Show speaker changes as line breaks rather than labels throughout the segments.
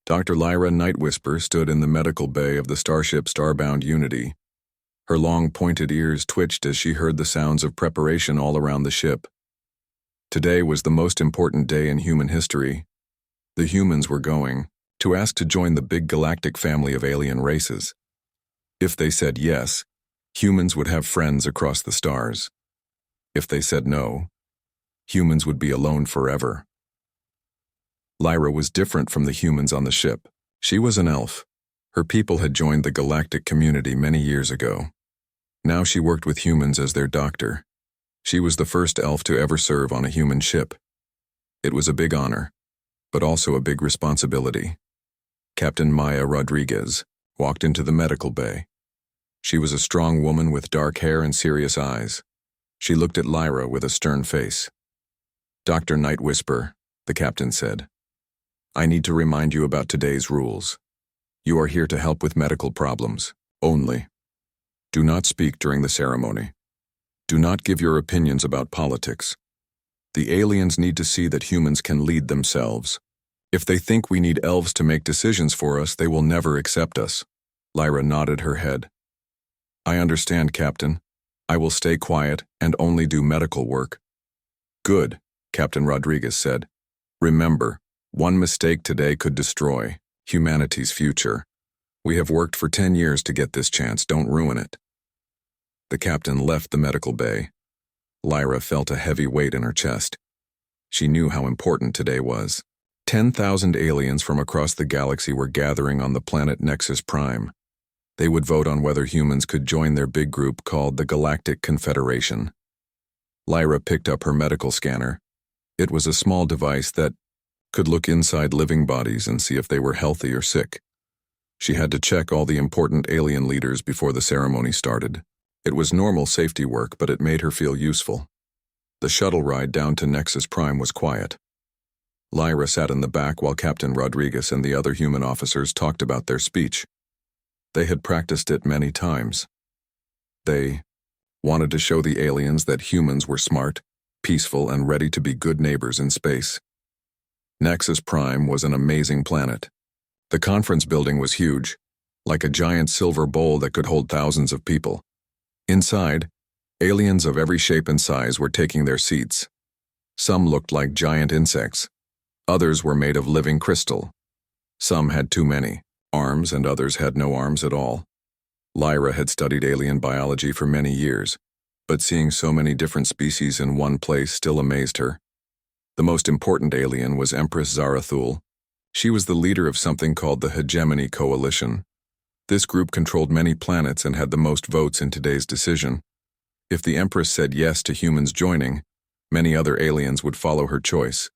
Dr. Lyra Nightwhisper stood in the medical bay of the starship Starbound Unity. Her long, pointed ears twitched as she heard the sounds of preparation all around the ship. Today was the most important day in human history. The humans were going to ask to join the big galactic family of alien races. If they said yes, humans would have friends across the stars. If they said no, humans would be alone forever. Lyra was different from the humans on the ship. She was an elf. Her people had joined the galactic community many years ago. Now she worked with humans as their doctor. She was the first elf to ever serve on a human ship. It was a big honor, but also a big responsibility. Captain Maya Rodriguez walked into the medical bay. She was a strong woman with dark hair and serious eyes. She looked at Lyra with a stern face. "Dr. Nightwhisper," the captain said, "I need to remind you about today's rules. You are here to help with medical problems, only. Do not speak during the ceremony. Do not give your opinions about politics. The aliens need to see that humans can lead themselves. If they think we need elves to make decisions for us, they will never accept us." Lyra nodded her head. "I understand, Captain. I will stay quiet and only do medical work." "Good," Captain Rodriguez said. "Remember, one mistake today could destroy humanity's future. We have worked for 10 years to get this chance. Don't ruin it." The captain left the medical bay. Lyra felt a heavy weight in her chest. She knew how important today was. 10,000 aliens from across the galaxy were gathering on the planet Nexus Prime. They would vote on whether humans could join their big group called the Galactic Confederation. Lyra picked up her medical scanner. It was a small device that could look inside living bodies and see if they were healthy or sick. She had to check all the important alien leaders before the ceremony started. It was normal safety work, but it made her feel useful. The shuttle ride down to Nexus Prime was quiet. Lyra sat in the back while Captain Rodriguez and the other human officers talked about their speech. They had practiced it many times. They wanted to show the aliens that humans were smart, peaceful, and ready to be good neighbors in space. Nexus Prime was an amazing planet. The conference building was huge, like a giant silver bowl that could hold thousands of people. Inside, aliens of every shape and size were taking their seats. Some looked like giant insects. Others were made of living crystal. Some had too many arms and others had no arms at all. Lyra had studied alien biology for many years, but seeing so many different species in one place still amazed her. The most important alien was Empress Zarathul. She was the leader of something called the Hegemony Coalition. This group controlled many planets and had the most votes in today's decision. If the Empress said yes to humans joining, many other aliens would follow her choice.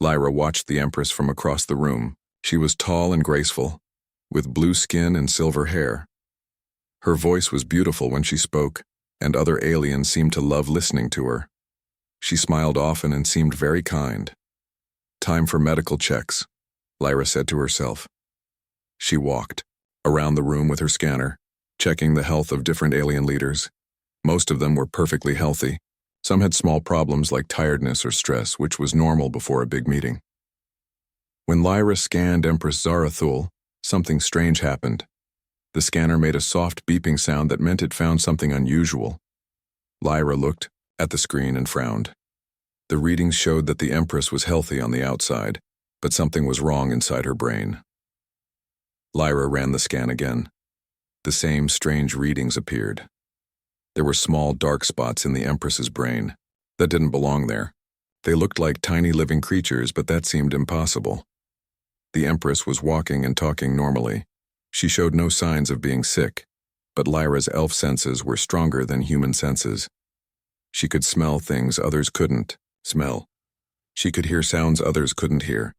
Lyra watched the Empress from across the room. She was tall and graceful, with blue skin and silver hair. Her voice was beautiful when she spoke, and other aliens seemed to love listening to her. She smiled often and seemed very kind. "Time for medical checks," Lyra said to herself. She walked around the room with her scanner, checking the health of different alien leaders. Most of them were perfectly healthy. Some had small problems like tiredness or stress, which was normal before a big meeting. When Lyra scanned Empress Zarathul, something strange happened. The scanner made a soft beeping sound that meant it found something unusual. Lyra looked at the screen and frowned. The readings showed that the Empress was healthy on the outside, but something was wrong inside her brain. Lyra ran the scan again. The same strange readings appeared. There were small dark spots in the Empress's brain that didn't belong there. They looked like tiny living creatures, but that seemed impossible. The Empress was walking and talking normally. She showed no signs of being sick, but Lyra's elf senses were stronger than human senses. She could smell things others couldn't smell. She could hear sounds others couldn't hear.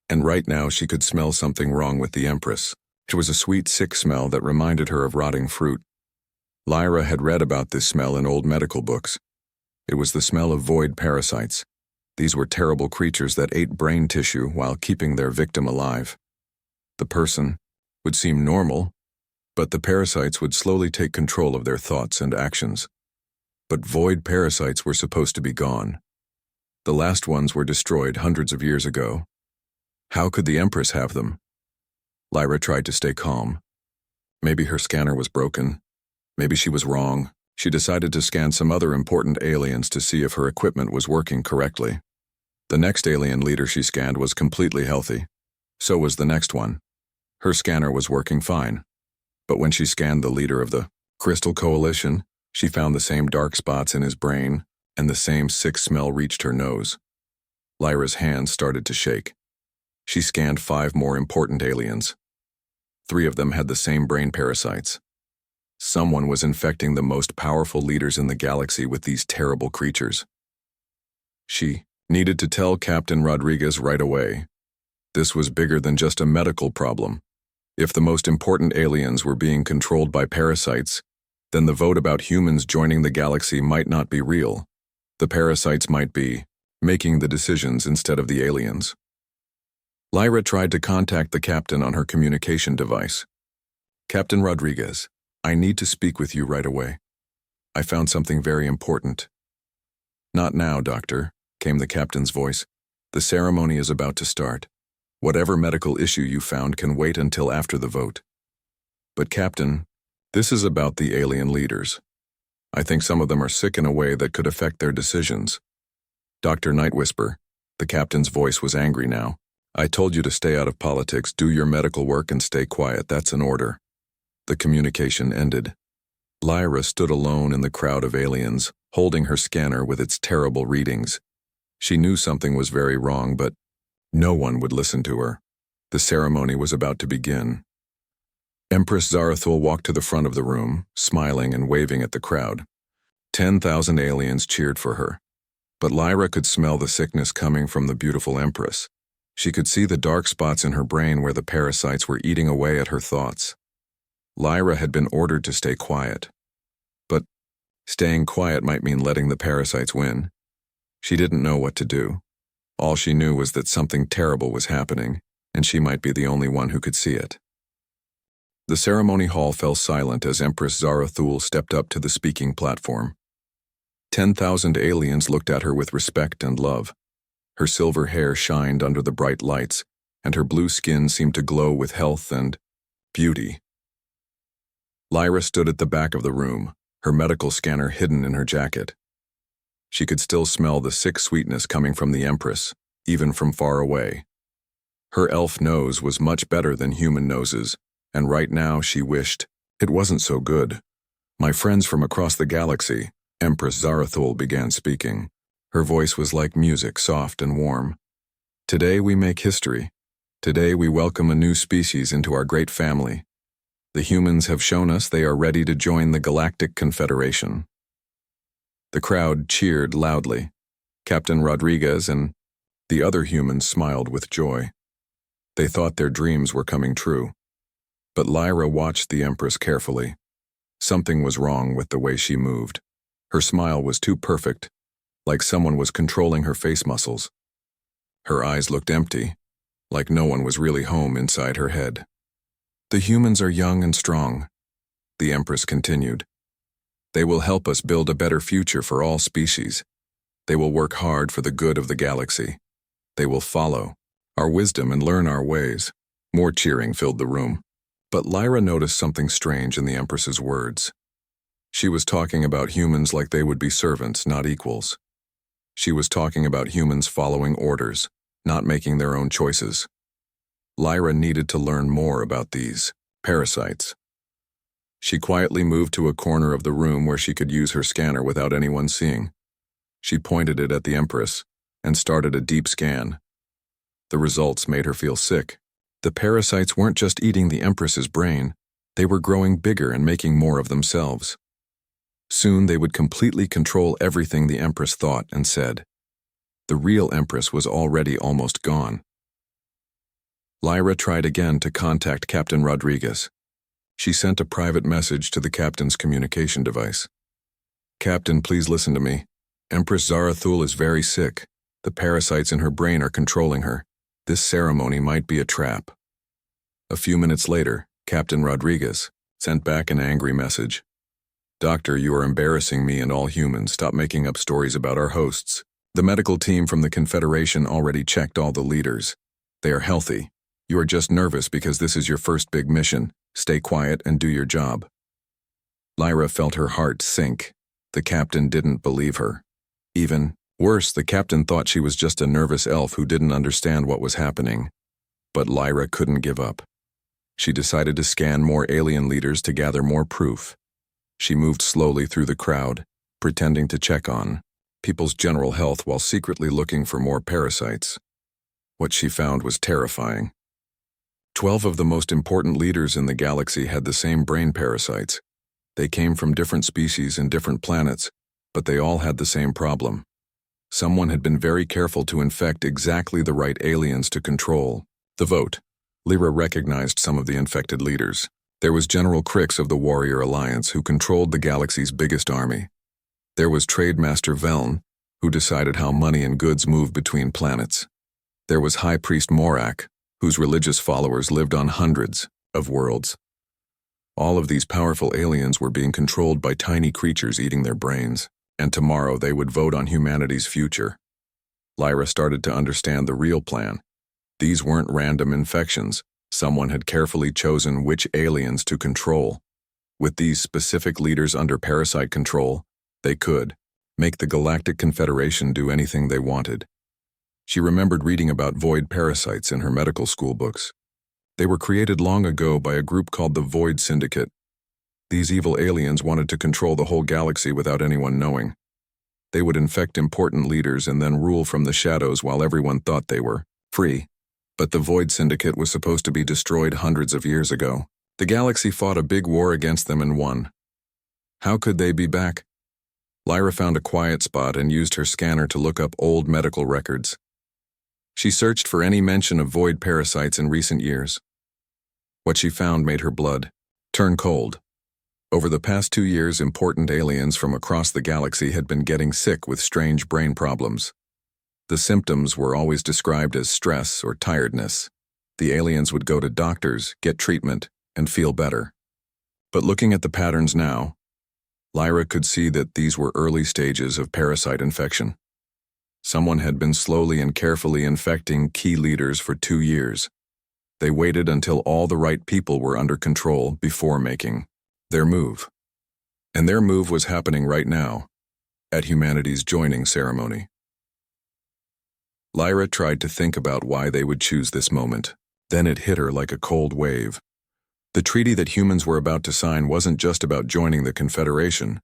And right now she could smell something wrong with the Empress. It was a sweet, sick smell that reminded her of rotting fruit. Lyra had read about this smell in old medical books. It was the smell of void parasites. These were terrible creatures that ate brain tissue while keeping their victim alive. The person would seem normal, but the parasites would slowly take control of their thoughts and actions. But void parasites were supposed to be gone. The last ones were destroyed hundreds of years ago. How could the Empress have them? Lyra tried to stay calm. Maybe her scanner was broken. Maybe she was wrong. She decided to scan some other important aliens to see if her equipment was working correctly. The next alien leader she scanned was completely healthy. So was the next one. Her scanner was working fine. But when she scanned the leader of the Crystal Coalition, she found the same dark spots in his brain, and the same sick smell reached her nose. Lyra's hands started to shake. She scanned 5 more important aliens. 3 of them had the same brain parasites. Someone was infecting the most powerful leaders in the galaxy with these terrible creatures. She needed to tell Captain Rodriguez right away. This was bigger than just a medical problem. If the most important aliens were being controlled by parasites, then the vote about humans joining the galaxy might not be real. The parasites might be making the decisions instead of the aliens. Lyra tried to contact the captain on her communication device. Captain Rodriguez, I need to speak with you right away. I found something very important. Not now, Doctor, came the captain's voice. The ceremony is about to start. Whatever medical issue you found can wait until after the vote. But Captain, this is about the alien leaders. I think some of them are sick in a way that could affect their decisions. Dr. Nightwhisper, the captain's voice was angry now. I told you to stay out of politics, do your medical work and stay quiet, that's an order. The communication ended. Lyra stood alone in the crowd of aliens, holding her scanner with its terrible readings. She knew something was very wrong, but no one would listen to her. The ceremony was about to begin. Empress Zarathul walked to the front of the room, smiling and waving at the crowd. 10,000 aliens cheered for her. But Lyra could smell the sickness coming from the beautiful Empress. She could see the dark spots in her brain where the parasites were eating away at her thoughts. Lyra had been ordered to stay quiet. But staying quiet might mean letting the parasites win. She didn't know what to do. All she knew was that something terrible was happening, and she might be the only one who could see it. The ceremony hall fell silent as Empress Zarathul stepped up to the speaking platform. 10,000 aliens looked at her with respect and love. Her silver hair shined under the bright lights, and her blue skin seemed to glow with health and beauty. Lyra stood at the back of the room, her medical scanner hidden in her jacket. She could still smell the sick sweetness coming from the Empress, even from far away. Her elf nose was much better than human noses, and right now she wished it wasn't so good. My friends from across the galaxy, Empress Zarathul began speaking. Her voice was like music, soft and warm. Today we make history. Today we welcome a new species into our great family. The humans have shown us they are ready to join the Galactic Confederation. The crowd cheered loudly. Captain Rodriguez and the other humans smiled with joy. They thought their dreams were coming true. But Lyra watched the Empress carefully. Something was wrong with the way she moved. Her smile was too perfect, like someone was controlling her face muscles. Her eyes looked empty, like no one was really home inside her head. The humans are young and strong, the Empress continued. They will help us build a better future for all species. They will work hard for the good of the galaxy. They will follow our wisdom and learn our ways. More cheering filled the room. But Lyra noticed something strange in the Empress's words. She was talking about humans like they would be servants, not equals. She was talking about humans following orders, not making their own choices. Lyra needed to learn more about these parasites. She quietly moved to a corner of the room where she could use her scanner without anyone seeing. She pointed it at the Empress and started a deep scan. The results made her feel sick. The parasites weren't just eating the Empress's brain, they were growing bigger and making more of themselves. Soon they would completely control everything the Empress thought and said. The real Empress was already almost gone. Lyra tried again to contact Captain Rodriguez. She sent a private message to the captain's communication device. Captain, please listen to me. Empress Zarathul is very sick. The parasites in her brain are controlling her. This ceremony might be a trap. A few minutes later, Captain Rodriguez sent back an angry message. Doctor, you are embarrassing me and all humans. Stop making up stories about our hosts. The medical team from the Confederation already checked all the leaders. They are healthy. You are just nervous because this is your first big mission. Stay quiet and do your job." Lyra felt her heart sink. The captain didn't believe her. Even worse, the captain thought she was just a nervous elf who didn't understand what was happening. But Lyra couldn't give up. She decided to scan more alien leaders to gather more proof. She moved slowly through the crowd, pretending to check on people's general health while secretly looking for more parasites. What she found was terrifying. 12 of the most important leaders in the galaxy had the same brain parasites. They came from different species and different planets, but they all had the same problem. Someone had been very careful to infect exactly the right aliens to control the vote. Lyra recognized some of the infected leaders. There was General Crix of the Warrior Alliance, who controlled the galaxy's biggest army. There was Trade Master Veln, who decided how money and goods moved between planets. There was High Priest Morak, whose religious followers lived on hundreds of worlds. All of these powerful aliens were being controlled by tiny creatures eating their brains, and tomorrow they would vote on humanity's future. Lyra started to understand the real plan. These weren't random infections. Someone had carefully chosen which aliens to control. With these specific leaders under parasite control, they could make the Galactic Confederation do anything they wanted. She remembered reading about void parasites in her medical school books. They were created long ago by a group called the Void Syndicate. These evil aliens wanted to control the whole galaxy without anyone knowing. They would infect important leaders and then rule from the shadows while everyone thought they were free. But the Void Syndicate was supposed to be destroyed hundreds of years ago. The galaxy fought a big war against them and won. How could they be back? Lyra found a quiet spot and used her scanner to look up old medical records. She searched for any mention of void parasites in recent years. What she found made her blood turn cold. Over the past 2 years, important aliens from across the galaxy had been getting sick with strange brain problems. The symptoms were always described as stress or tiredness. The aliens would go to doctors, get treatment, and feel better. But looking at the patterns now, Lyra could see that these were early stages of parasite infection. Someone had been slowly and carefully infecting key leaders for 2 years. They waited until all the right people were under control before making their move. And their move was happening right now, at humanity's joining ceremony. Lyra tried to think about why they would choose this moment. Then it hit her like a cold wave. The treaty that humans were about to sign wasn't just about joining the Confederation.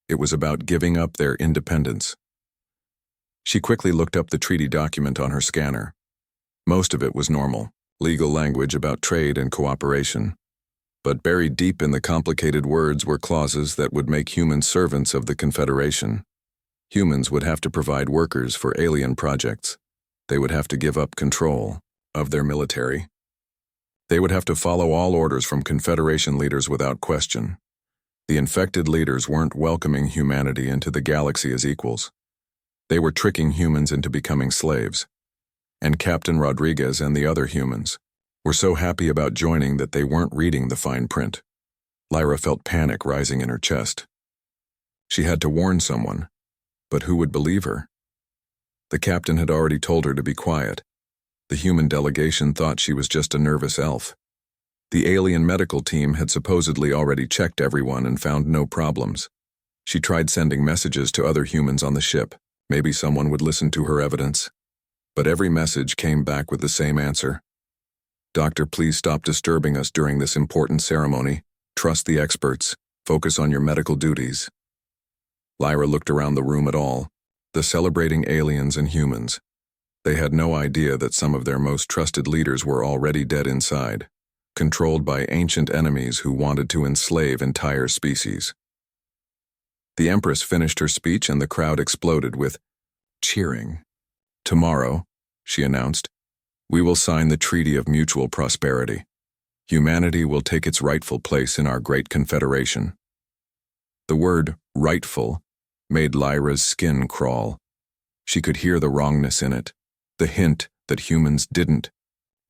It was about giving up their independence. She quickly looked up the treaty document on her scanner. Most of it was normal, legal language about trade and cooperation. But buried deep in the complicated words were clauses that would make humans servants of the Confederation. Humans would have to provide workers for alien projects. They would have to give up control of their military. They would have to follow all orders from Confederation leaders without question. The infected leaders weren't welcoming humanity into the galaxy as equals. They were tricking humans into becoming slaves. And Captain Rodriguez and the other humans were so happy about joining that they weren't reading the fine print. Lyra felt panic rising in her chest. She had to warn someone, but who would believe her? The captain had already told her to be quiet. The human delegation thought she was just a nervous elf. The alien medical team had supposedly already checked everyone and found no problems. She tried sending messages to other humans on the ship. Maybe someone would listen to her evidence. But every message came back with the same answer. "Doctor, please stop disturbing us during this important ceremony. Trust the experts. Focus on your medical duties." Lyra looked around the room at all, the celebrating aliens and humans. They had no idea that some of their most trusted leaders were already dead inside, controlled by ancient enemies who wanted to enslave entire species. The Empress finished her speech and the crowd exploded with cheering. "Tomorrow," she announced, "we will sign the Treaty of Mutual Prosperity. Humanity will take its rightful place in our great confederation." The word rightful made Lyra's skin crawl. She could hear the wrongness in it, the hint that humans didn't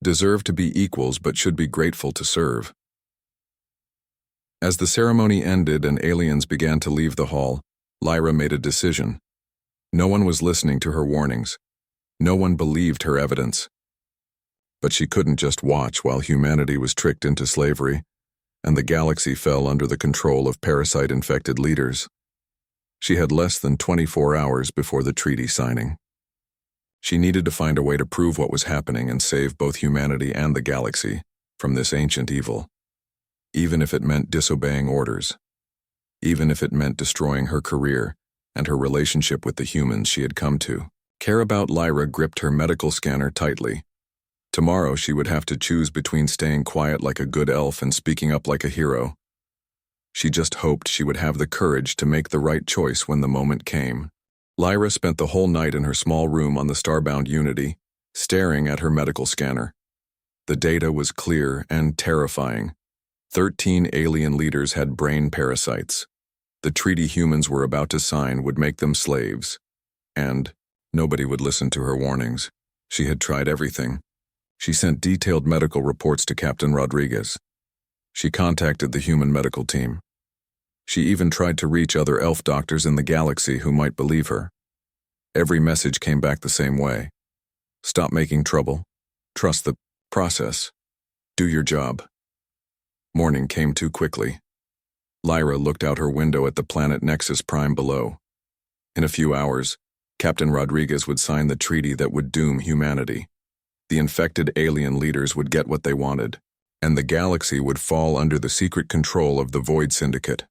deserve to be equals but should be grateful to serve. As the ceremony ended and aliens began to leave the hall, Lyra made a decision. No one was listening to her warnings. No one believed her evidence. But she couldn't just watch while humanity was tricked into slavery, and the galaxy fell under the control of parasite-infected leaders. She had less than 24 hours before the treaty signing. She needed to find a way to prove what was happening and save both humanity and the galaxy from this ancient evil, even if it meant disobeying orders, even if it meant destroying her career and her relationship with the humans she had come to. Care About Lyra gripped her medical scanner tightly. Tomorrow she would have to choose between staying quiet like a good elf and speaking up like a hero. She just hoped she would have the courage to make the right choice when the moment came. Lyra spent the whole night in her small room on the Starbound Unity, staring at her medical scanner. The data was clear and terrifying. 13 alien leaders had brain parasites. The treaty humans were about to sign would make them slaves. And nobody would listen to her warnings. She had tried everything. She sent detailed medical reports to Captain Rodriguez. She contacted the human medical team. She even tried to reach other elf doctors in the galaxy who might believe her. Every message came back the same way. Stop making trouble. Trust the process. Do your job. Morning came too quickly. Lyra looked out her window at the planet Nexus Prime below. In a few hours, Captain Rodriguez would sign the treaty that would doom humanity. The infected alien leaders would get what they wanted, and the galaxy would fall under the secret control of the Void Syndicate.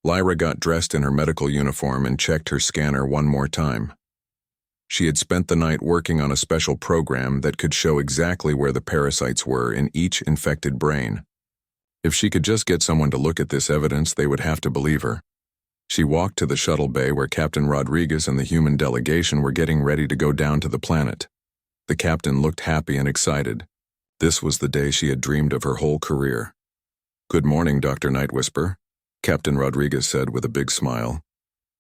Lyra got dressed in her medical uniform and checked her scanner one more time. She had spent the night working on a special program that could show exactly where the parasites were in each infected brain. If she could just get someone to look at this evidence, they would have to believe her. She walked to the shuttle bay where Captain Rodriguez and the human delegation were getting ready to go down to the planet. The captain looked happy and excited. This was the day she had dreamed of her whole career. "Good morning, Dr. Nightwhisper," Captain Rodriguez said with a big smile.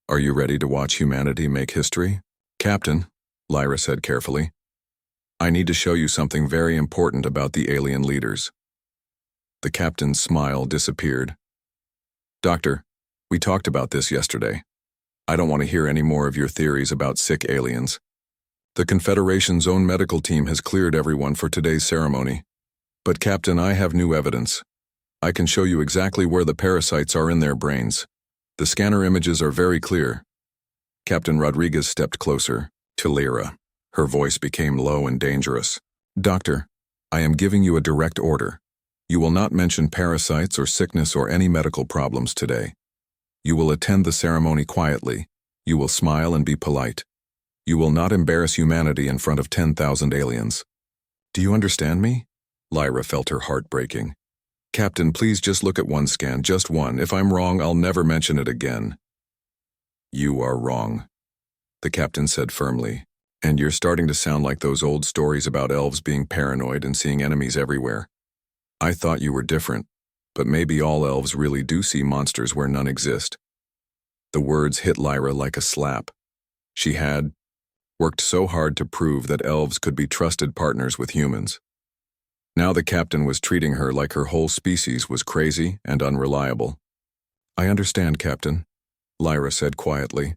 "Are you ready to watch humanity make history?" "Captain," Lyra said carefully, "I need to show you something very important about the alien leaders." The captain's smile disappeared. "Doctor, we talked about this yesterday. I don't want to hear any more of your theories about sick aliens. The Confederation's own medical team has cleared everyone for today's ceremony. But Captain, I have new evidence. I can show you exactly where the parasites are in their brains. The scanner images are very clear." Captain Rodriguez stepped closer to Lyra. Her voice became low and dangerous. "Doctor, I am giving you a direct order. You will not mention parasites or sickness or any medical problems today. You will attend the ceremony quietly. You will smile and be polite. You will not embarrass humanity in front of 10,000 aliens. Do you understand me?" Lyra felt her heart breaking. "Captain, please just look at one scan, just one. If I'm wrong, I'll never mention it again." "You are wrong," the captain said firmly, "and you're starting to sound like those old stories about elves being paranoid and seeing enemies everywhere. I thought you were different, but maybe all elves really do see monsters where none exist." The words hit Lyra like a slap. She had worked so hard to prove that elves could be trusted partners with humans. Now the captain was treating her like her whole species was crazy and unreliable. "I understand, Captain," Lyra said quietly.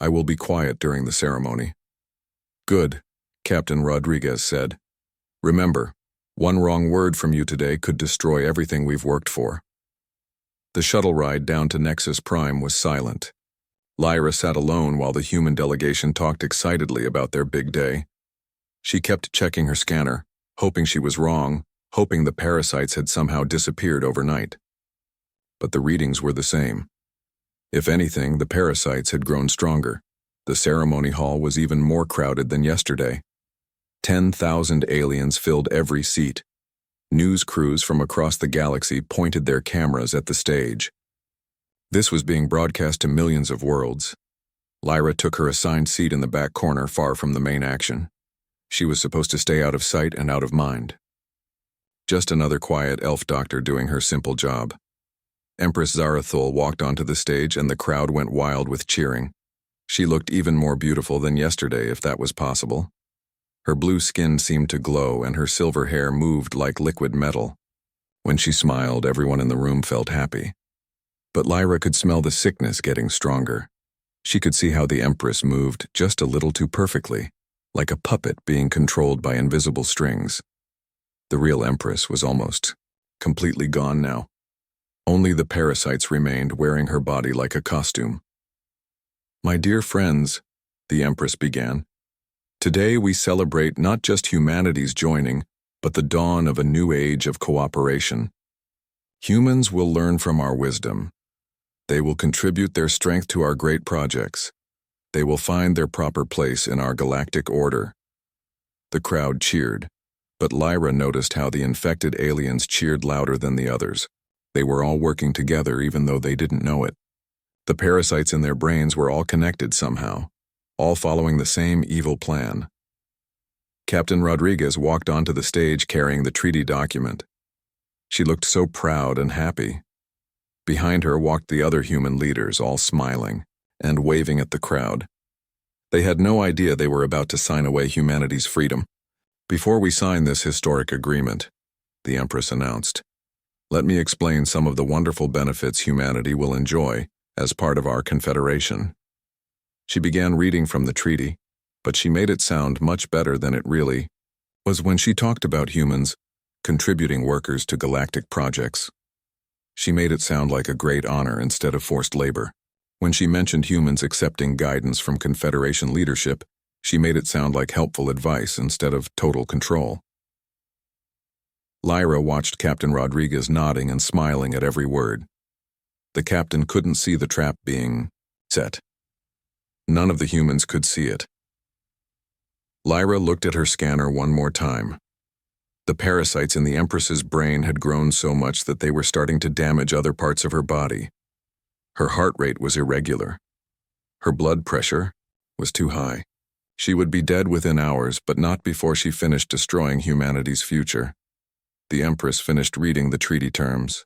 "I will be quiet during the ceremony." "Good," Captain Rodriguez said. "Remember, one wrong word from you today could destroy everything we've worked for." The shuttle ride down to Nexus Prime was silent. Lyra sat alone while the human delegation talked excitedly about their big day. She kept checking her scanner, hoping she was wrong, hoping the parasites had somehow disappeared overnight. But the readings were the same. If anything, the parasites had grown stronger. The ceremony hall was even more crowded than yesterday. 10,000 aliens filled every seat. News crews from across the galaxy pointed their cameras at the stage. This was being broadcast to millions of worlds. Lyra took her assigned seat in the back corner far from the main action. She was supposed to stay out of sight and out of mind. Just another quiet elf doctor doing her simple job. Empress Zarathul walked onto the stage and the crowd went wild with cheering. She looked even more beautiful than yesterday, if that was possible. Her blue skin seemed to glow and her silver hair moved like liquid metal. When she smiled, everyone in the room felt happy. But Lyra could smell the sickness getting stronger. She could see how the Empress moved just a little too perfectly, like a puppet being controlled by invisible strings. The real Empress was almost completely gone now. Only the parasites remained, wearing her body like a costume. "My dear friends," the Empress began, "today we celebrate not just humanity's joining, but the dawn of a new age of cooperation. Humans will learn from our wisdom. They will contribute their strength to our great projects. They will find their proper place in our galactic order." The crowd cheered, but Lyra noticed how the infected aliens cheered louder than the others. They were all working together even though they didn't know it. The parasites in their brains were all connected somehow, all following the same evil plan. Captain Rodriguez walked onto the stage carrying the treaty document. She looked so proud and happy. Behind her walked the other human leaders, all smiling and waving at the crowd. They had no idea they were about to sign away humanity's freedom. "Before we sign this historic agreement," the Empress announced, "let me explain some of the wonderful benefits humanity will enjoy as part of our confederation." She began reading from the treaty, but she made it sound much better than it really was when she talked about humans contributing workers to galactic projects. She made it sound like a great honor instead of forced labor. When she mentioned humans accepting guidance from Confederation leadership, she made it sound like helpful advice instead of total control. Lyra watched Captain Rodriguez nodding and smiling at every word. The captain couldn't see the trap being set. None of the humans could see it. Lyra looked at her scanner one more time. The parasites in the Empress's brain had grown so much that they were starting to damage other parts of her body. Her heart rate was irregular. Her blood pressure was too high. She would be dead within hours, but not before she finished destroying humanity's future. The Empress finished reading the treaty terms.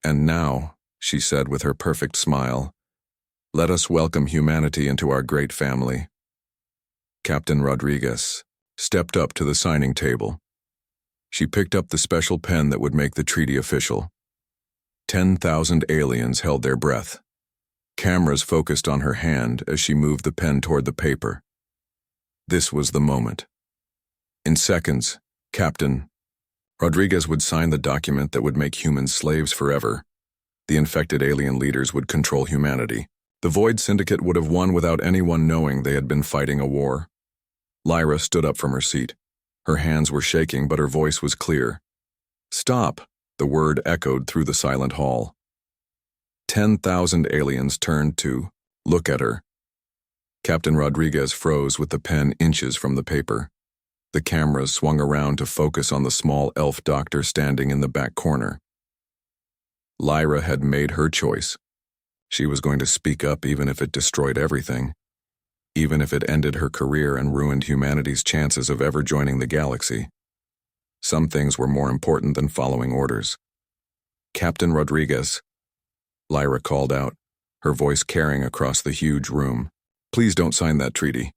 "And now," she said with her perfect smile, "let us welcome humanity into our great family." Captain Rodriguez stepped up to the signing table. She picked up the special pen that would make the treaty official. 10,000 aliens held their breath. Cameras focused on her hand as she moved the pen toward the paper. This was the moment. In seconds, Captain Rodriguez would sign the document that would make humans slaves forever. The infected alien leaders would control humanity. The Void Syndicate would have won without anyone knowing they had been fighting a war. Lyra stood up from her seat. Her hands were shaking, but her voice was clear. "Stop!" The word echoed through the silent hall. 10,000 aliens turned to look at her. Captain Rodriguez froze with the pen inches from the paper. The cameras swung around to focus on the small elf doctor standing in the back corner. Lyra had made her choice. She was going to speak up even if it destroyed everything, even if it ended her career and ruined humanity's chances of ever joining the galaxy. Some things were more important than following orders. "Captain Rodriguez," Lyra called out, her voice carrying across the huge room, "please don't sign that treaty.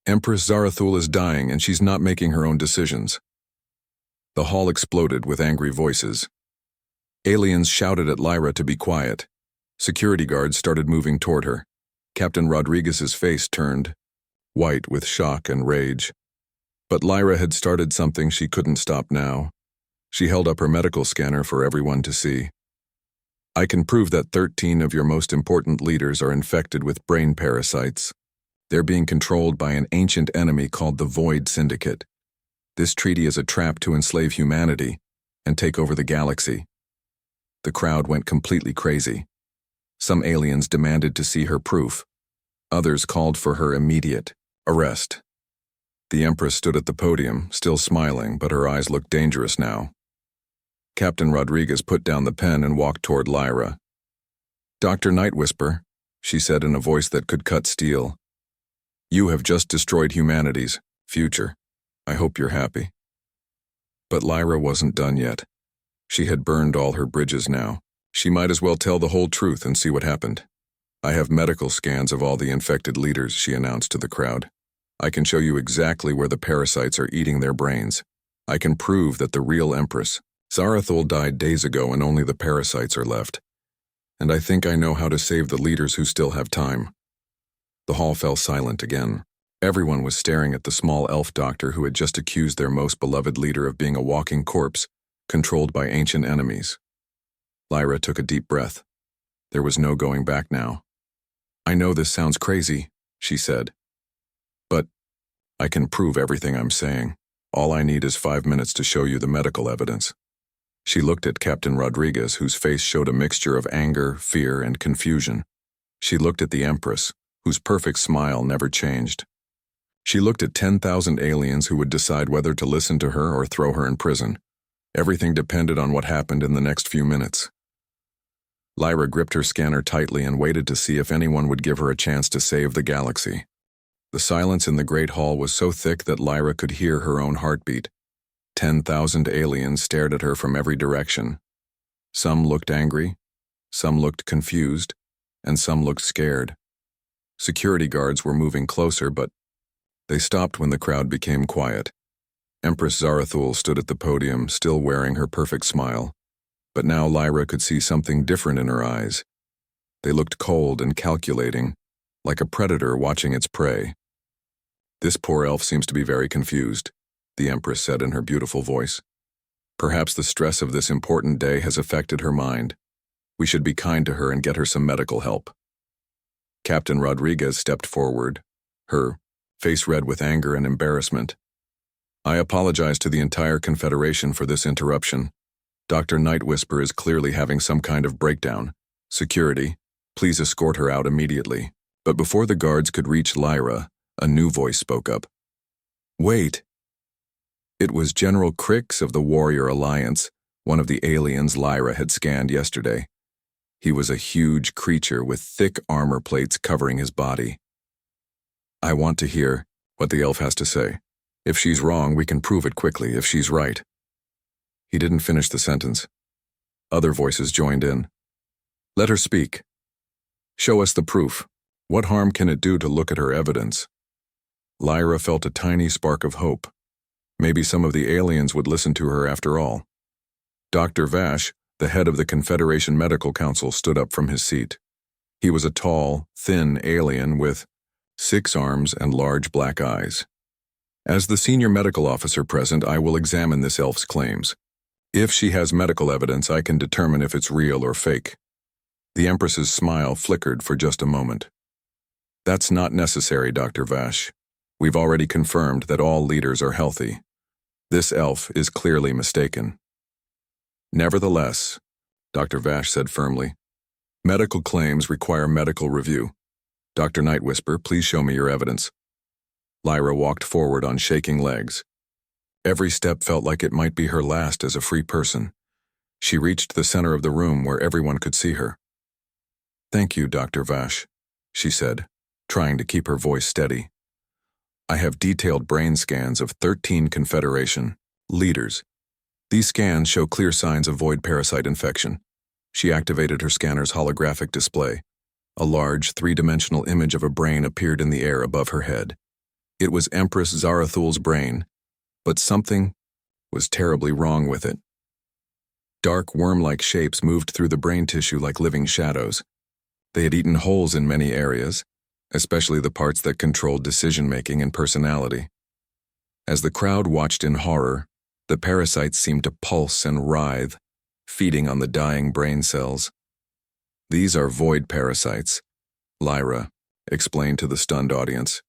Empress Zarathul is dying and she's not making her own decisions." The hall exploded with angry voices. Aliens shouted at Lyra to be quiet. Security guards started moving toward her. Captain Rodriguez's face turned white with shock and rage. But Lyra had started something she couldn't stop now. She held up her medical scanner for everyone to see. "I can prove that 13 of your most important leaders are infected with brain parasites. They're being controlled by an ancient enemy called the Void Syndicate. This treaty is a trap to enslave humanity and take over the galaxy." The crowd went completely crazy. Some aliens demanded to see her proof. Others called for her immediate arrest. The Empress stood at the podium, still smiling, but her eyes looked dangerous now. Captain Rodriguez put down the pen and walked toward Lyra. "Dr. Nightwhisper," she said in a voice that could cut steel, "you have just destroyed humanity's future. I hope you're happy." But Lyra wasn't done yet. She had burned all her bridges now. She might as well tell the whole truth and see what happened. "I have medical scans of all the infected leaders," she announced to the crowd. "I can show you exactly where the parasites are eating their brains. I can prove that the real Empress Zarathul died days ago and only the parasites are left. And I think I know how to save the leaders who still have time." The hall fell silent again. Everyone was staring at the small elf doctor who had just accused their most beloved leader of being a walking corpse, controlled by ancient enemies. Lyra took a deep breath. There was no going back now. "I know this sounds crazy," she said. "But I can prove everything I'm saying. All I need is 5 minutes to show you the medical evidence." She looked at Captain Rodriguez, whose face showed a mixture of anger, fear, and confusion. She looked at the Empress, whose perfect smile never changed. She looked at 10,000 aliens who would decide whether to listen to her or throw her in prison. Everything depended on what happened in the next few minutes. Lyra gripped her scanner tightly and waited to see if anyone would give her a chance to save the galaxy. The silence in the Great Hall was so thick that Lyra could hear her own heartbeat. 10,000 aliens stared at her from every direction. Some looked angry, some looked confused, and some looked scared. Security guards were moving closer, but they stopped when the crowd became quiet. Empress Zarathul stood at the podium, still wearing her perfect smile. But now Lyra could see something different in her eyes. They looked cold and calculating, like a predator watching its prey. "This poor elf seems to be very confused," the Empress said in her beautiful voice. "Perhaps the stress of this important day has affected her mind. We should be kind to her and get her some medical help." Captain Rodriguez stepped forward, her face red with anger and embarrassment. "I apologize to the entire Confederation for this interruption. Dr. Nightwhisper is clearly having some kind of breakdown. Security, please escort her out immediately." But before the guards could reach Lyra, a new voice spoke up. "Wait." It was General Crix of the Warrior Alliance, one of the aliens Lyra had scanned yesterday. He was a huge creature with thick armor plates covering his body. "I want to hear what the elf has to say. If she's wrong, we can prove it quickly. If she's right." He didn't finish the sentence. Other voices joined in. "Let her speak. Show us the proof. What harm can it do to look at her evidence?" Lyra felt a tiny spark of hope. Maybe some of the aliens would listen to her after all. Dr. Vash, the head of the Confederation Medical Council, stood up from his seat. He was a tall, thin alien with 6 arms and large black eyes. "As the senior medical officer present, I will examine this elf's claims. If she has medical evidence, I can determine if it's real or fake." The Empress's smile flickered for just a moment. "That's not necessary, Dr. Vash. We've already confirmed that all leaders are healthy. This elf is clearly mistaken." "Nevertheless," Dr. Vash said firmly, "medical claims require medical review. Dr. Nightwhisper, please show me your evidence." Lyra walked forward on shaking legs. Every step felt like it might be her last as a free person. She reached the center of the room where everyone could see her. "Thank you, Dr. Vash," she said, trying to keep her voice steady. "I have detailed brain scans of 13 Confederation leaders. These scans show clear signs of void parasite infection." She activated her scanner's holographic display. A large, 3-dimensional image of a brain appeared in the air above her head. It was Empress Zarathul's brain, but something was terribly wrong with it. Dark worm-like shapes moved through the brain tissue like living shadows. They had eaten holes in many areas, especially the parts that controlled decision-making and personality. As the crowd watched in horror, the parasites seemed to pulse and writhe, feeding on the dying brain cells. "These are void parasites," Lyra explained to the stunned audience.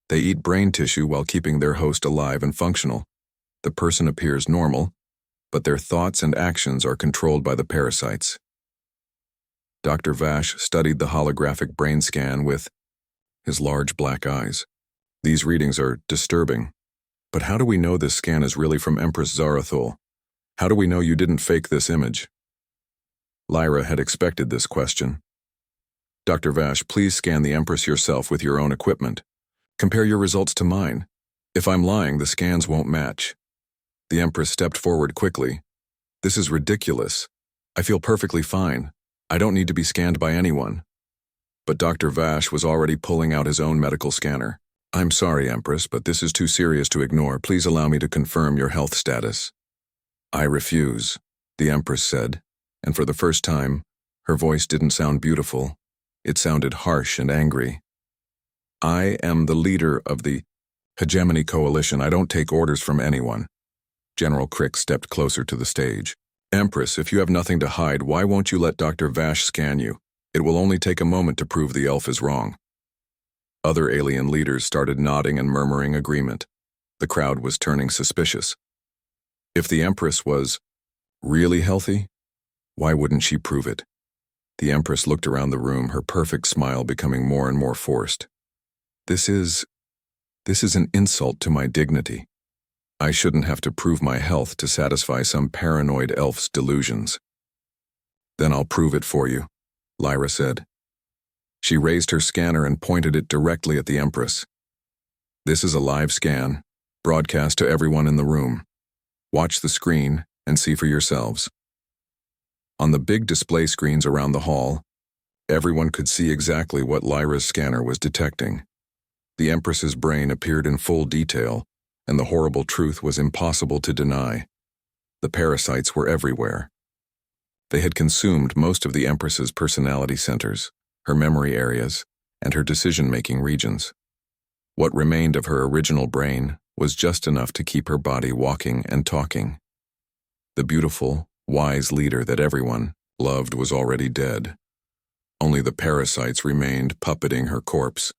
"They eat brain tissue while keeping their host alive and functional. The person appears normal, but their thoughts and actions are controlled by the parasites." Dr. Vash studied the holographic brain scan with his large black eyes. "These readings are disturbing. But how do we know this scan is really from Empress Zarathul? How do we know you didn't fake this image?" Lyra had expected this question. "Dr. Vash, please scan the Empress yourself with your own equipment. Compare your results to mine. If I'm lying, the scans won't match." The Empress stepped forward quickly. "This is ridiculous. I feel perfectly fine. I don't need to be scanned by anyone." But Dr. Vash was already pulling out his own medical scanner. "I'm sorry, Empress, but this is too serious to ignore. Please allow me to confirm your health status." "I refuse," the Empress said, and for the first time, her voice didn't sound beautiful. It sounded harsh and angry. I am the leader of the Hegemony Coalition. I don't take orders from anyone. General Crick stepped closer to the stage. Empress, if you have nothing to hide, why won't you let Dr. Vash scan you? It will only take a moment to prove the elf is wrong. Other alien leaders started nodding and murmuring agreement. The crowd was turning suspicious. If the Empress was really healthy, why wouldn't she prove it? The Empress looked around the room, her perfect smile becoming more and more forced. This is an insult to my dignity. I shouldn't have to prove my health to satisfy some paranoid elf's delusions. Then I'll prove it for you, Lyra said. She raised her scanner and pointed it directly at the Empress. This is a live scan, broadcast to everyone in the room. Watch the screen and see for yourselves. On the big display screens around the hall, everyone could see exactly what Lyra's scanner was detecting. The Empress's brain appeared in full detail, and the horrible truth was impossible to deny. The parasites were everywhere. They had consumed most of the Empress's personality centers, her memory areas, and her decision-making regions. What remained of her original brain was just enough to keep her body walking and talking. The beautiful, wise leader that everyone loved was already dead. Only the parasites remained puppeting her corpse.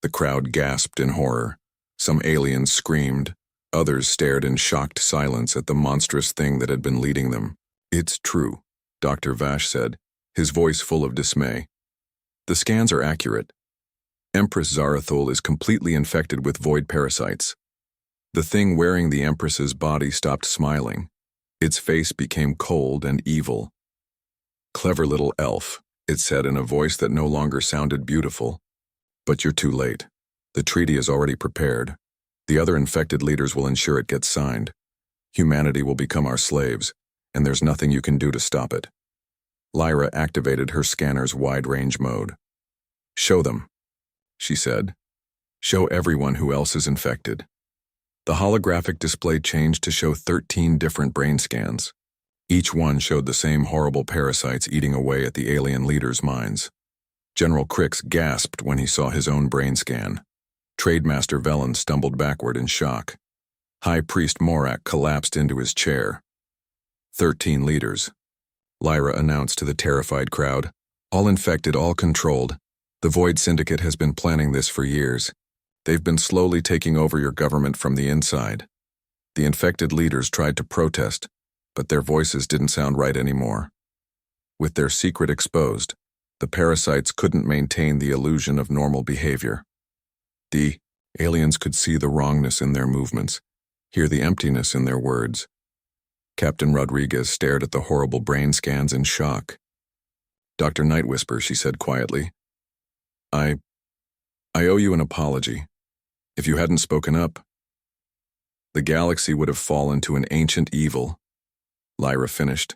The crowd gasped in horror. Some aliens screamed. Others stared in shocked silence at the monstrous thing that had been leading them. It's true, Dr. Vash said, his voice full of dismay. The scans are accurate. Empress Zarathul is completely infected with void parasites. The thing wearing the Empress's body stopped smiling. Its face became cold and evil. Clever little elf, it said in a voice that no longer sounded beautiful. But you're too late. The treaty is already prepared. The other infected leaders will ensure it gets signed. Humanity will become our slaves, and there's nothing you can do to stop it. Lyra activated her scanner's wide-range mode. Show them, she said. Show everyone who else is infected. The holographic display changed to show 13 different brain scans. Each one showed the same horrible parasites eating away at the alien leaders' minds. General Crix gasped when he saw his own brain scan. Trademaster Velen stumbled backward in shock. High Priest Morak collapsed into his chair. 13 leaders, Lyra announced to the terrified crowd. All infected, all controlled. The Void Syndicate has been planning this for years. They've been slowly taking over your government from the inside. The infected leaders tried to protest, but their voices didn't sound right anymore. With their secret exposed, the parasites couldn't maintain the illusion of normal behavior. The aliens could see the wrongness in their movements, hear the emptiness in their words. Captain Rodriguez stared at the horrible brain scans in shock. Dr. Nightwhisper, she said quietly, I owe you an apology. If you hadn't spoken up, the galaxy would have fallen to an ancient evil, Lyra finished,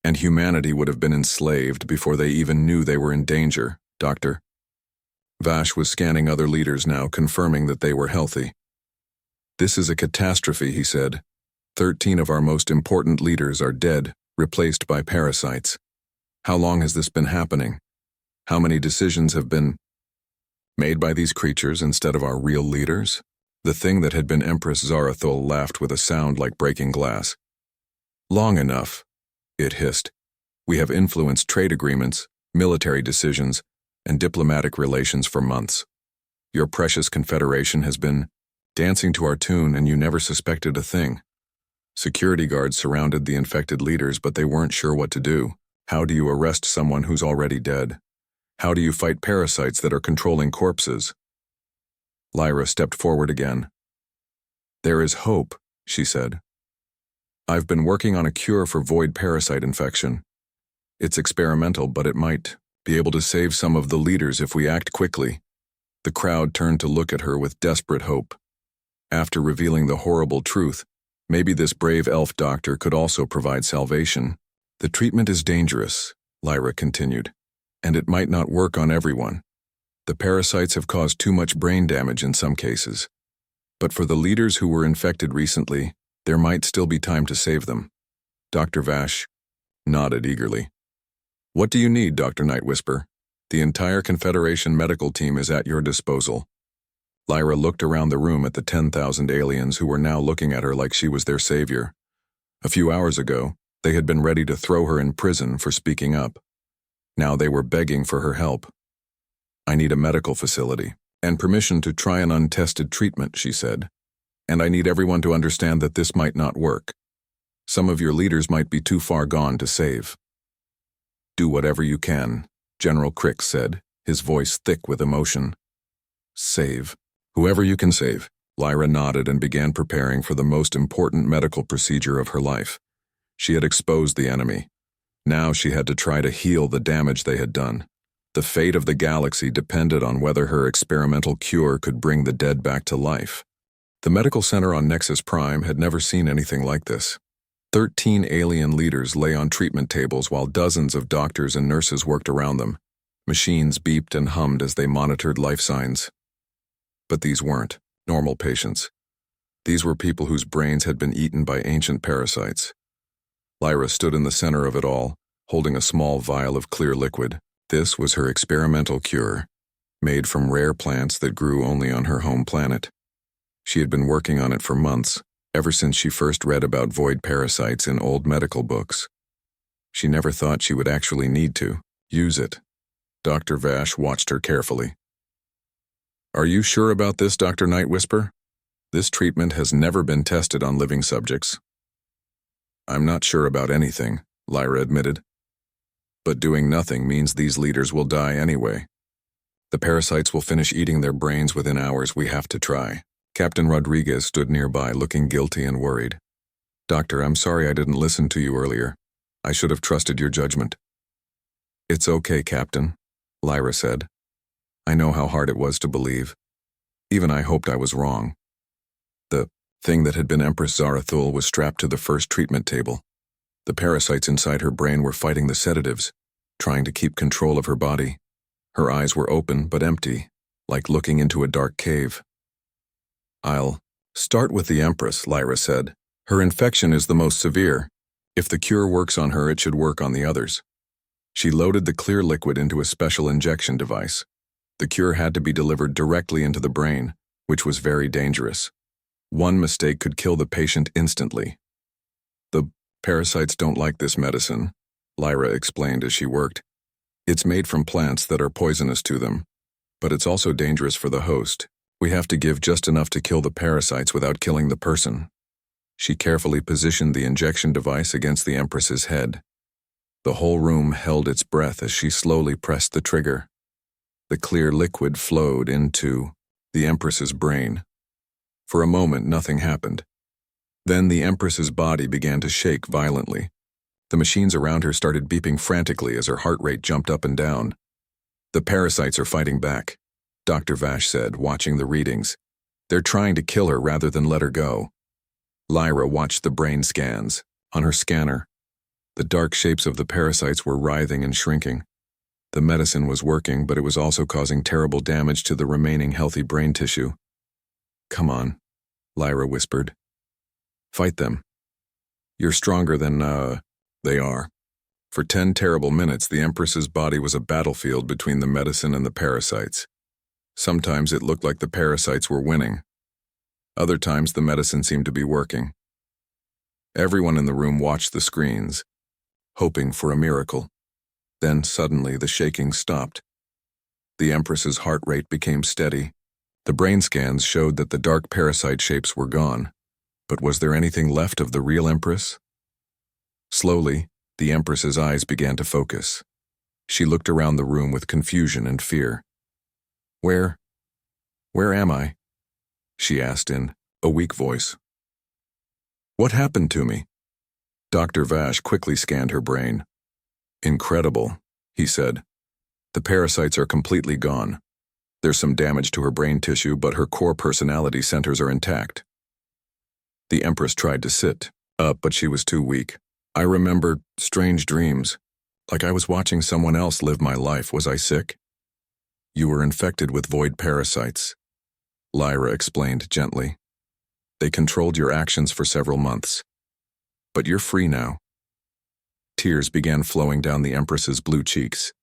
and humanity would have been enslaved before they even knew they were in danger, Doctor. Vash was scanning other leaders now, confirming that they were healthy. This is a catastrophe, he said. 13 of our most important leaders are dead, replaced by parasites. How long has this been happening? How many decisions have been made by these creatures instead of our real leaders? The thing that had been Empress Zarathul laughed with a sound like breaking glass. Long enough, it hissed. We have influenced trade agreements, military decisions, and diplomatic relations for months. Your precious confederation has been dancing to our tune, and you never suspected a thing. Security guards surrounded the infected leaders, but they weren't sure what to do. How do you arrest someone who's already dead? How do you fight parasites that are controlling corpses? Lyra stepped forward again. There is hope, she said. I've been working on a cure for void parasite infection. It's experimental, but it might be able to save some of the leaders if we act quickly. The crowd turned to look at her with desperate hope. After revealing the horrible truth, maybe this brave elf doctor could also provide salvation. The treatment is dangerous, Lyra continued, and it might not work on everyone. The parasites have caused too much brain damage in some cases. But for the leaders who were infected recently, there might still be time to save them. Dr. Vash nodded eagerly. What do you need, Dr. Nightwhisper? The entire Confederation medical team is at your disposal. Lyra looked around the room at the 10,000 aliens who were now looking at her like she was their savior. A few hours ago, they had been ready to throw her in prison for speaking up. Now they were begging for her help. "I need a medical facility and permission to try an untested treatment," she said. "And I need everyone to understand that this might not work. Some of your leaders might be too far gone to save." "Do whatever you can," General Crick said, his voice thick with emotion. "Save whoever you can save." Lyra nodded and began preparing for the most important medical procedure of her life. She had exposed the enemy. Now she had to try to heal the damage they had done. The fate of the galaxy depended on whether her experimental cure could bring the dead back to life. The medical center on Nexus Prime had never seen anything like this. 13 alien leaders lay on treatment tables while dozens of doctors and nurses worked around them. Machines beeped and hummed as they monitored life signs. But these weren't normal patients. These were people whose brains had been eaten by ancient parasites. Lyra stood in the center of it all, holding a small vial of clear liquid. This was her experimental cure, made from rare plants that grew only on her home planet. She had been working on it for months, ever since she first read about void parasites in old medical books. She never thought she would actually need to use it. Dr. Vash watched her carefully. "Are you sure about this, Dr. Nightwhisper? This treatment has never been tested on living subjects." "I'm not sure about anything," Lyra admitted. "But doing nothing means these leaders will die anyway. The parasites will finish eating their brains within hours. We have to try." Captain Rodriguez stood nearby, looking guilty and worried. "Doctor, I'm sorry I didn't listen to you earlier. I should have trusted your judgment." "It's okay, Captain," Lyra said. "I know how hard it was to believe. Even I hoped I was wrong." The thing that had been Empress Zarathul was strapped to the first treatment table. The parasites inside her brain were fighting the sedatives, trying to keep control of her body. Her eyes were open but empty, like looking into a dark cave. "I'll start with the Empress," Lyra said. "Her infection is the most severe. If the cure works on her, it should work on the others." She loaded the clear liquid into a special injection device. The cure had to be delivered directly into the brain, which was very dangerous. One mistake could kill the patient instantly. "The parasites don't like this medicine," Lyra explained as she worked. "It's made from plants that are poisonous to them, but it's also dangerous for the host. We have to give just enough to kill the parasites without killing the person." She carefully positioned the injection device against the Empress's head. The whole room held its breath as she slowly pressed the trigger. The clear liquid flowed into the Empress's brain. For a moment, nothing happened. Then the Empress's body began to shake violently. The machines around her started beeping frantically as her heart rate jumped up and down. "The parasites are fighting back," Dr. Vash said, watching the readings. "They're trying to kill her rather than let her go." Lyra watched the brain scans. On her scanner, the dark shapes of the parasites were writhing and shrinking. The medicine was working, but it was also causing terrible damage to the remaining healthy brain tissue. "Come on," Lyra whispered. "Fight them. You're stronger than, they are." For 10 terrible minutes, the Empress's body was a battlefield between the medicine and the parasites. Sometimes it looked like the parasites were winning. Other times the medicine seemed to be working. Everyone in the room watched the screens, hoping for a miracle. Then suddenly the shaking stopped. The Empress's heart rate became steady. The brain scans showed that the dark parasite shapes were gone. But was there anything left of the real Empress? Slowly, the Empress's eyes began to focus. She looked around the room with confusion and fear. Where am I?" she asked in a weak voice. "What happened to me?" Dr. Vash quickly scanned her brain. "Incredible," he said. "The parasites are completely gone. There's some damage to her brain tissue, but her core personality centers are intact." The Empress tried to sit up, but she was too weak. "I remember strange dreams, like I was watching someone else live my life. Was I sick?" "You were infected with void parasites," Lyra explained gently. "They controlled your actions for several months. But you're free now." Tears began flowing down the Empress's blue cheeks.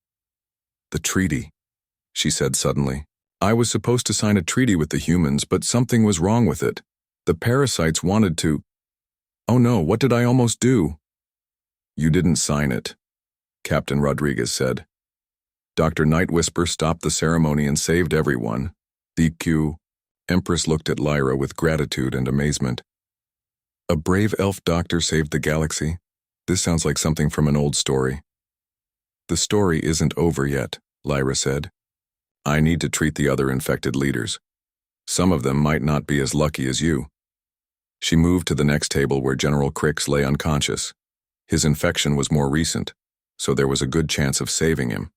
"The treaty," she said suddenly. I was supposed to sign a treaty with the humans, but something was wrong with it. The parasites wanted to. Oh no, what did I almost do? You didn't sign it, Captain Rodriguez said. Dr. Nightwhisper stopped the ceremony and saved everyone. The Empress looked at Lyra with gratitude and amazement. A brave elf doctor saved the galaxy? This sounds like something from an old story. The story isn't over yet, Lyra said. I need to treat the other infected leaders. Some of them might not be as lucky as you. She moved to the next table where General Crix lay unconscious. His infection was more recent, so there was a good chance of saving him.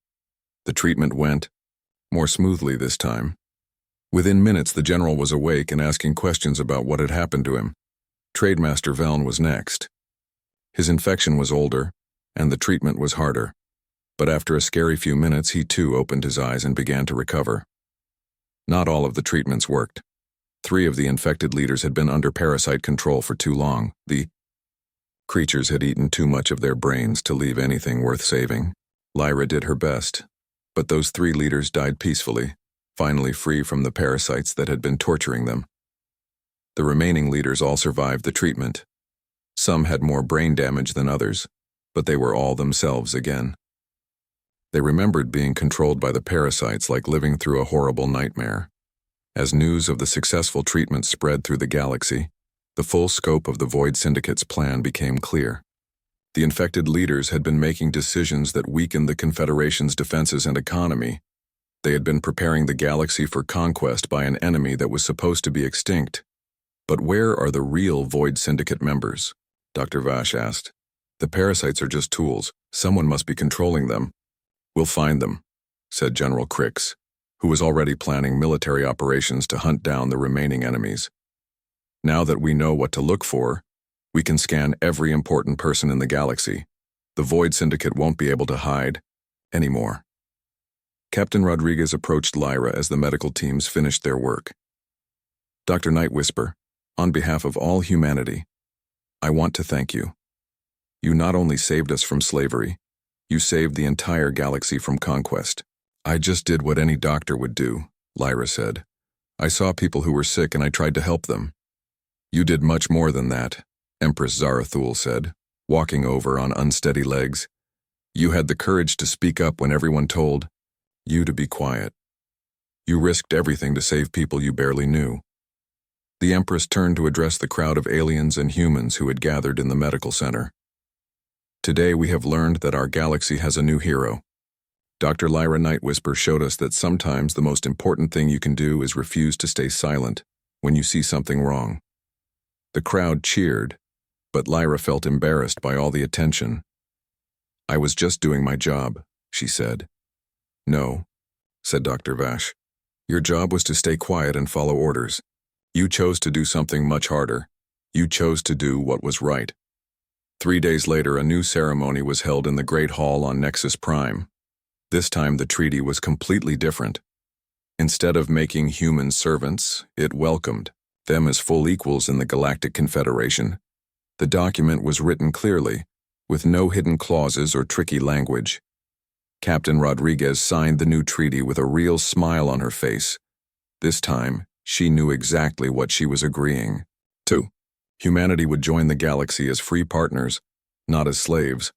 The treatment went more smoothly this time. Within minutes, the general was awake and asking questions about what had happened to him. Trademaster Veln was next. His infection was older, and the treatment was harder. But after a scary few minutes, he too opened his eyes and began to recover. Not all of the treatments worked. 3 of the infected leaders had been under parasite control for too long. The creatures had eaten too much of their brains to leave anything worth saving. Lyra did her best, but those 3 leaders died peacefully, finally free from the parasites that had been torturing them. The remaining leaders all survived the treatment. Some had more brain damage than others, but they were all themselves again. They remembered being controlled by the parasites like living through a horrible nightmare. As news of the successful treatment spread through the galaxy, the full scope of the Void Syndicate's plan became clear. The infected leaders had been making decisions that weakened the Confederation's defenses and economy. They had been preparing the galaxy for conquest by an enemy that was supposed to be extinct. But where are the real Void Syndicate members? Dr. Vash asked. The parasites are just tools. Someone must be controlling them. We'll find them, said General Crix, who was already planning military operations to hunt down the remaining enemies. Now that we know what to look for, we can scan every important person in the galaxy. The Void Syndicate won't be able to hide anymore. Captain Rodriguez approached Lyra as the medical teams finished their work. Dr. Nightwhisper, on behalf of all humanity, I want to thank you. You not only saved us from slavery, you saved the entire galaxy from conquest. I just did what any doctor would do, Lyra said. I saw people who were sick and I tried to help them. You did much more than that, Empress Zarathul said, walking over on unsteady legs. You had the courage to speak up when everyone told you to be quiet. You risked everything to save people you barely knew. The Empress turned to address the crowd of aliens and humans who had gathered in the medical center. Today we have learned that our galaxy has a new hero. Dr. Lyra Nightwhisper showed us that sometimes the most important thing you can do is refuse to stay silent when you see something wrong. The crowd cheered, but Lyra felt embarrassed by all the attention. I was just doing my job, she said. No, said Dr. Vash. Your job was to stay quiet and follow orders. You chose to do something much harder. You chose to do what was right. 3 days later, a new ceremony was held in the Great Hall on Nexus Prime. This time the treaty was completely different. Instead of making humans servants, it welcomed them as full equals in the Galactic Confederation. The document was written clearly, with no hidden clauses or tricky language. Captain Rodriguez signed the new treaty with a real smile on her face. This time, she knew exactly what she was agreeing to. Humanity would join the galaxy as free partners, not as slaves.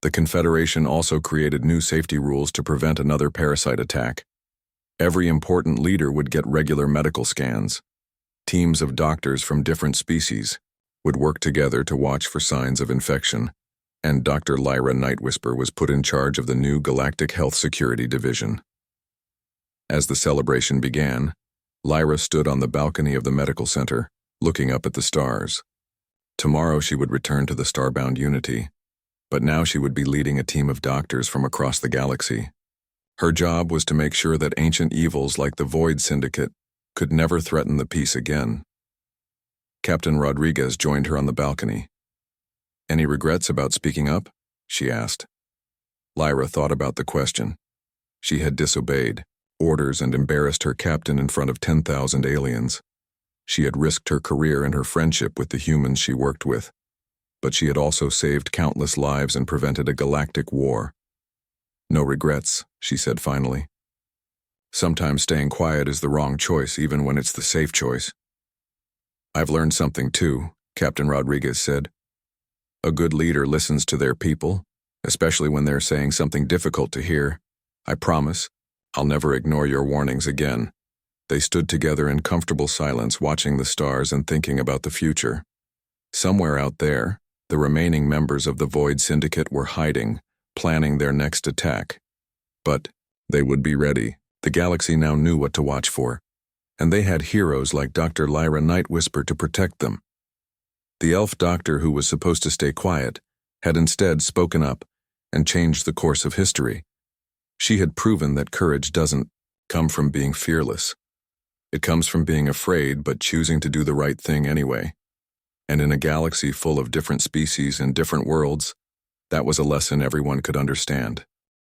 The Confederation also created new safety rules to prevent another parasite attack. Every important leader would get regular medical scans. Teams of doctors from different species would work together to watch for signs of infection, and Dr. Lyra Nightwhisper was put in charge of the new Galactic Health Security Division. As the celebration began, Lyra stood on the balcony of the medical center, looking up at the stars. Tomorrow she would return to the Starbound Unity, but now she would be leading a team of doctors from across the galaxy. Her job was to make sure that ancient evils like the Void Syndicate could never threaten the peace again. Captain Rodriguez joined her on the balcony. Any regrets about speaking up? She asked. Lyra thought about the question. She had disobeyed orders and embarrassed her captain in front of 10,000 aliens. She had risked her career and her friendship with the humans she worked with, but she had also saved countless lives and prevented a galactic war. No regrets, she said finally. Sometimes staying quiet is the wrong choice, even when it's the safe choice. I've learned something too, Captain Rodriguez said. A good leader listens to their people, especially when they're saying something difficult to hear. I promise, I'll never ignore your warnings again. They stood together in comfortable silence, watching the stars and thinking about the future. Somewhere out there, the remaining members of the Void Syndicate were hiding, planning their next attack. But they would be ready. The galaxy now knew what to watch for, and they had heroes like Dr. Lyra Nightwhisper to protect them. The elf doctor, who was supposed to stay quiet, had instead spoken up and changed the course of history. She had proven that courage doesn't come from being fearless. It comes from being afraid but choosing to do the right thing anyway. And in a galaxy full of different species and different worlds, that was a lesson everyone could understand.